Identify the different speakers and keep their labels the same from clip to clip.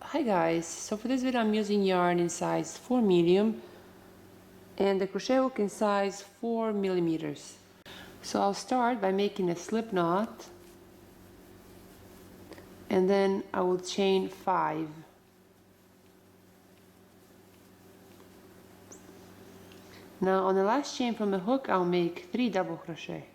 Speaker 1: Hi guys, so for this video I'm using yarn in size 4 medium and the crochet hook in size 4 millimeters. So I'll start by making a slip knot and then I will chain 5. Now on the last chain from the hook I'll make 3 double crochet.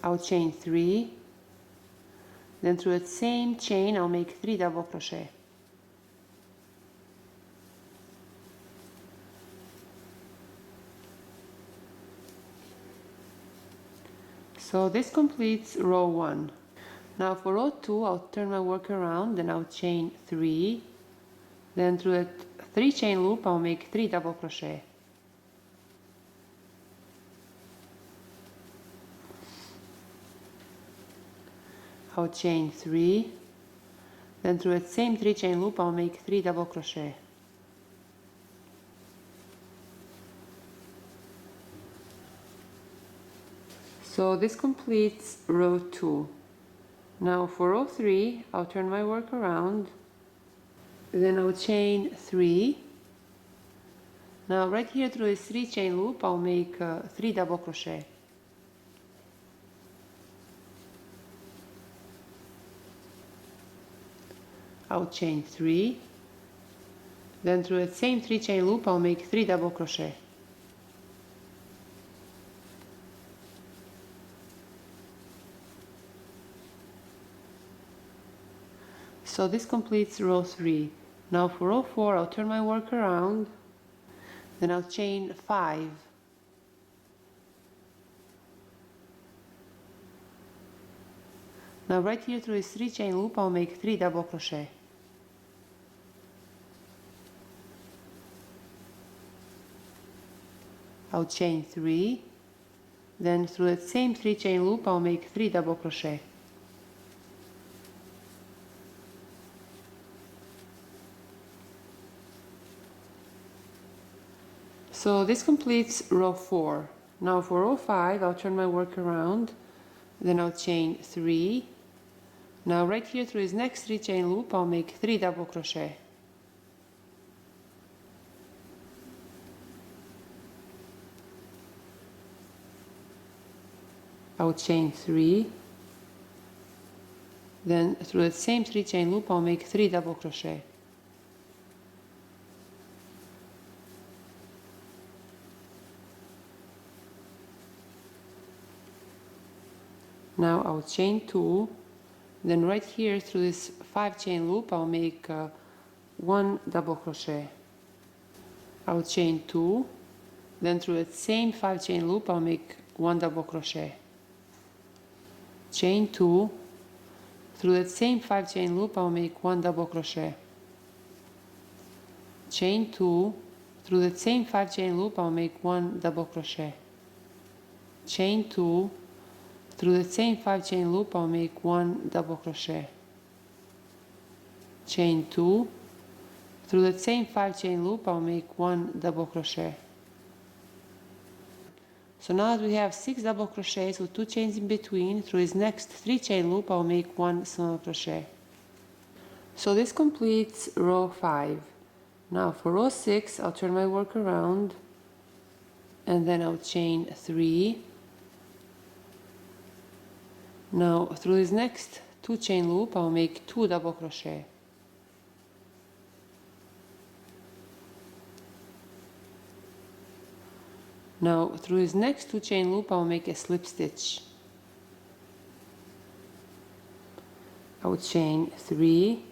Speaker 1: I'll chain 3, then through that same chain I'll make 3 double crochet. So this completes row 1. Now for row 2 I'll turn my work around, then I'll chain 3, then through that 3 chain loop I'll make 3 double crochet. I'll chain 3, then through that same 3 chain loop I'll make 3 double crochet. So this completes row 2. Now for row 3 I'll turn my work around, then I'll chain 3. Now right here through this 3 chain loop I'll make 3 double crochet. I'll chain 3, then through that same 3 chain loop I'll make 3 double crochet. So this completes row 3. Now for row 4 I'll turn my work around, then I'll chain 5. Now right here through this 3 chain loop I'll make 3 double crochet. I'll chain 3, then through that same 3 chain loop I'll make 3 double crochet. So this completes row 4. Now for row 5 I'll turn my work around, then I'll chain 3. Now right here through this next 3 chain loop I'll make 3 double crochet. I'll chain 3, then through the same 3 chain loop I'll make 3 double crochet. Now I'll chain 2, then right here through this 5 chain loop I'll make 1 double crochet. I'll chain 2, then through that same 5 chain loop I'll make 1 double crochet. Chain 2, through that same 5 chain loop I'll make 1 double crochet. Chain 2, through that same 5 chain loop I'll make 1 double crochet. Chain 2, through the same 5 chain loop I'll make 1 double crochet. Chain 2, through the same 5 chain loop I'll make 1 double crochet. So now that we have 6 double crochets with 2 chains in between, through this next 3 chain loop I'll make 1 single crochet. So this completes row 5. Now for row 6 I'll turn my work around, and then I'll chain 3. Now through this next 2 chain loop I'll make 2 double crochet. Now through this next 2 chain loop I'll make a slip stitch. I will chain 3,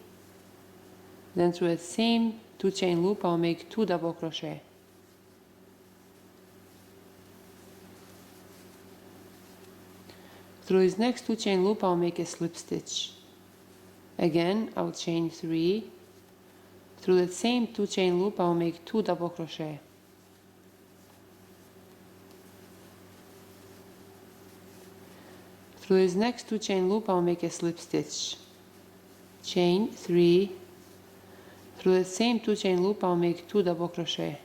Speaker 1: then through the same 2 chain loop I'll make 2 double crochet. Through this next 2 chain loop I'll make a slip stitch. Again I'll chain 3, through that same 2 chain loop I'll make 2 double crochet. Through this next 2 chain loop I'll make a slip stitch. Chain 3, through the same 2 chain loop I'll make 2 double crochet.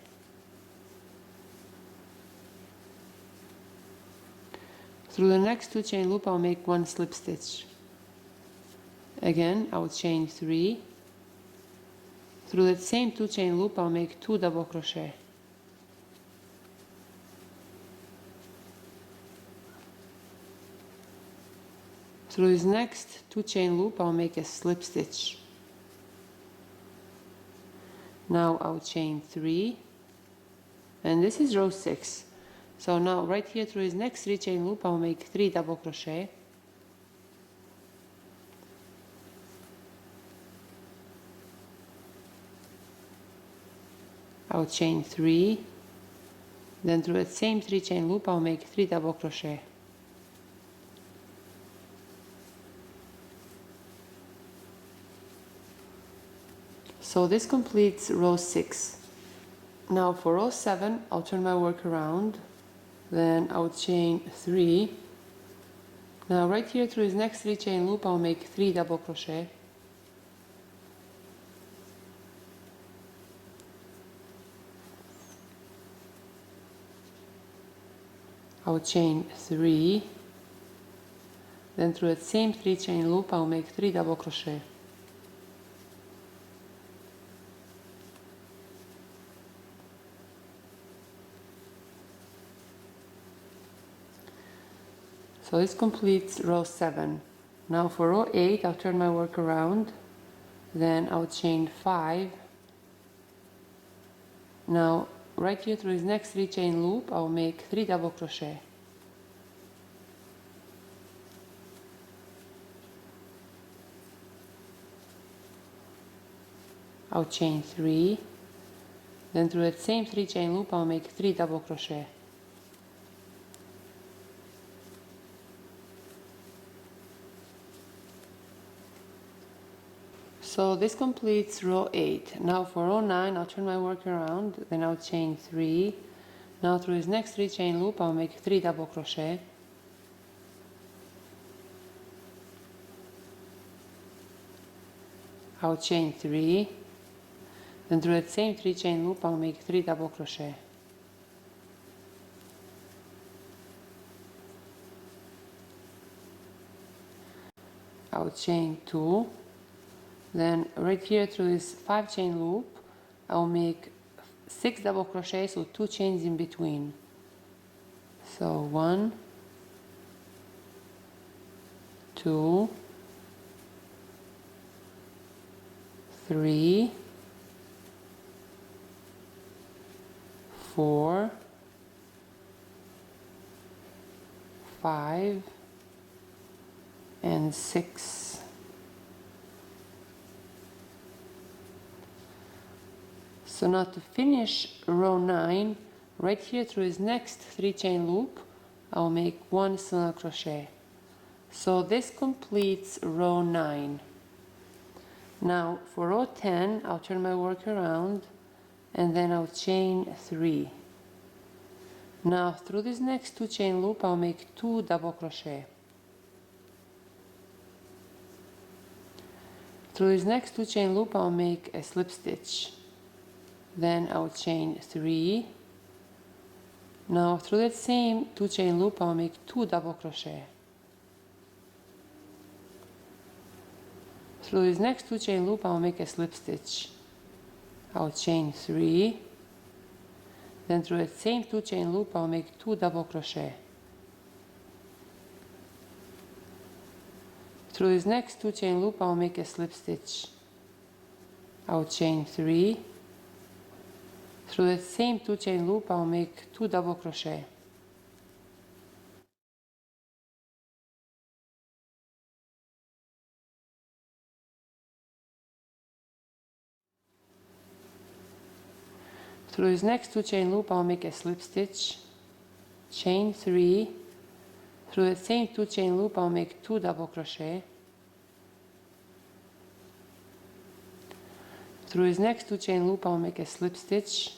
Speaker 1: Through the next 2 chain loop I'll make 1 slip stitch. Again I'll chain 3. Through that same 2 chain loop I'll make 2 double crochet. Through this next 2 chain loop I'll make a slip stitch. Now I'll chain 3, and this is row 6. So now right here through this next 3 chain loop I'll make 3 double crochet. I'll chain 3, then through that same 3 chain loop I'll make 3 double crochet. So this completes row 6. Now for row 7 I'll turn my work around, then I'll chain 3. Now right here through this next 3 chain loop I'll make 3 double crochet. I'll chain 3, then through that same 3 chain loop I'll make 3 double crochet. So this completes row 7. Now for row 8 I'll turn my work around, then I'll chain 5. Now right here through this next 3 chain loop I'll make 3 double crochet. I'll chain 3, then through that same 3 chain loop I'll make 3 double crochet. So this completes row 8. Now for row 9 I'll turn my work around, then I'll chain 3. Now through this next 3 chain loop I'll make 3 double crochet. I'll chain 3, then through that same 3 chain loop I'll make 3 double crochet. I'll chain 2, then right here through this 5 chain loop I'll make 6 double crochets with 2 chains in between. So 1, 2, 3, 4, 5, and 6. So now to finish row 9, right here through this next 3 chain loop I'll make 1 single crochet. So this completes row 9. Now for row 10 I'll turn my work around, and then I'll chain 3. Now through this next 2 chain loop I'll make 2 double crochet. Through this next 2 chain loop I'll make a slip stitch. Then I'll chain 3. Now through that same 2 chain loop I'll make 2 double crochet. Through this next 2 chain loop I'll make a slip stitch. I'll chain 3. Then through that same 2 chain loop I'll make 2 double crochet. Through this next 2 chain loop I'll make a slip stitch. I'll chain 3. Through that same 2 chain loop I'll make 2 double crochet. Through this next 2 chain loop I'll make a slip stitch, chain 3. Through the same 2 chain loop I'll make 2 double crochet. Through this next 2 chain loop I'll make a slip stitch,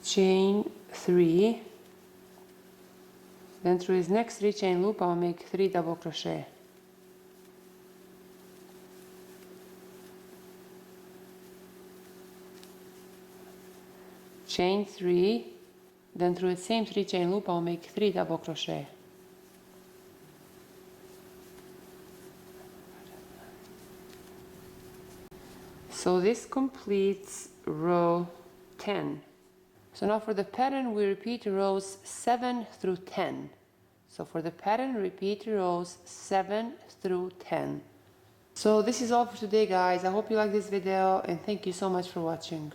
Speaker 1: chain 3. Then through this next 3 chain loop I'll make 3 double crochet. Chain 3, Then through the same 3 chain loop I'll make 3 double crochet. So this completes row 10. So now for the pattern we repeat rows 7 through 10. So for the pattern repeat rows 7 through 10. So this is all for today, guys. I hope you like this video and thank you so much for watching.